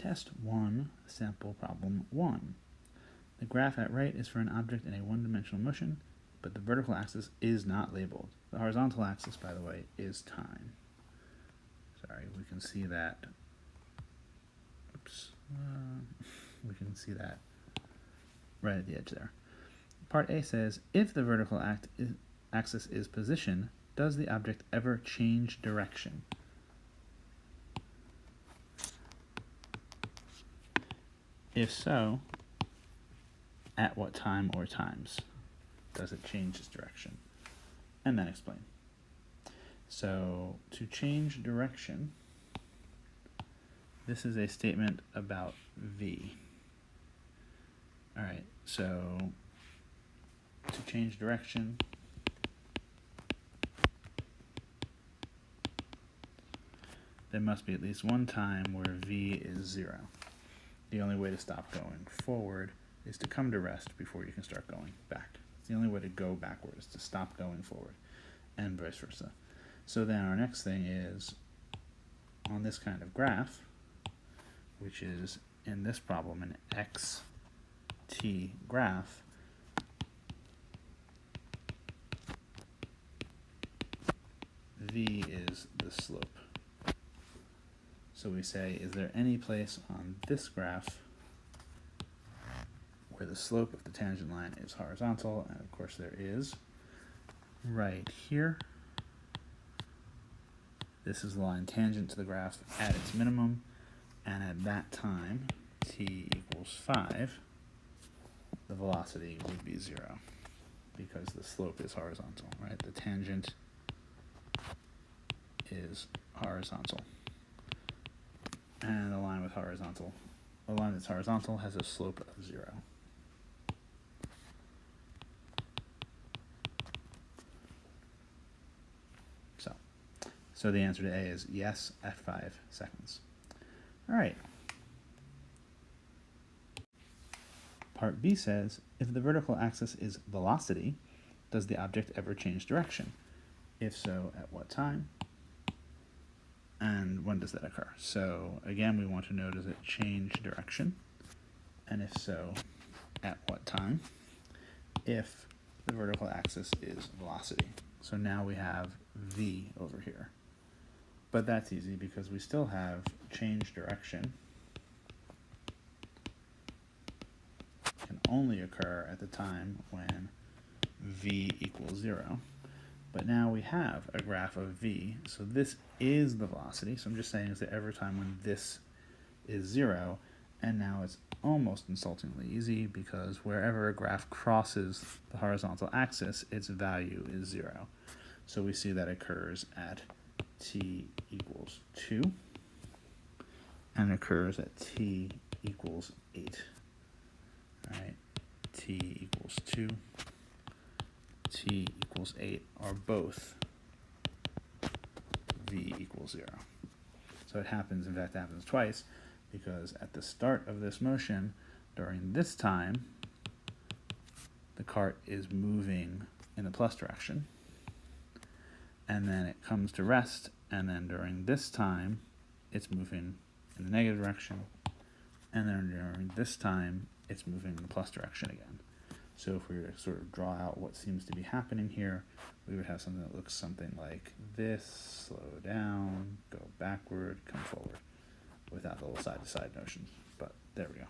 Test 1, sample problem 1. The graph at right is for an object in a one-dimensional motion, but the vertical axis is not labeled. The horizontal axis, by the way, is time. Sorry, we can see that. Oops. We can see that right at the edge there. Part A says, if the vertical axis is position, does the object ever change direction? If so, at what time or times does it change its direction? And then explain. So, to change direction, this is a statement about V. Alright, so to change direction, there must be at least one time where V is 0. The only way to stop going forward is to come to rest before you can start going back. It's the only way to go backwards, to stop going forward, and vice versa. So then our next thing is, on this kind of graph, which is in this problem an xt graph, V is the slope. So we say, is there any place on this graph where the slope of the tangent line is horizontal? And of course there is. Right here. This is the line tangent to the graph at its minimum, and at that time, t equals 5, the velocity would be 0, because the slope is horizontal, right? The tangent is horizontal. And the line that's horizontal has a slope of 0. So the answer to A is yes at 5 seconds. All right. Part B says, if the vertical axis is velocity, does the object ever change direction? If so, at what time? And when does that occur? So again, we want to know, does it change direction? And if so, at what time? If the vertical axis is velocity. So now we have V over here. But that's easy because we still have change direction. It can only occur at the time when V equals 0. But now we have a graph of V, so this is the velocity. So I'm just saying, is there ever a time when this is 0? And now it's almost insultingly easy because wherever a graph crosses the horizontal axis, its value is 0. So we see that occurs at t equals 2 and occurs at t equals 8. All right, t equals 2, t equals 8 are both v equals 0. So it happens, in fact, it happens twice, because at the start of this motion, during this time, the cart is moving in the plus direction, and then it comes to rest, and then during this time, it's moving in the negative direction, and then during this time, it's moving in the plus direction again. So if we were to sort of draw out what seems to be happening here, we would have something that looks something like this: slow down, go backward, come forward, without the little side-to-side notions. But there we go.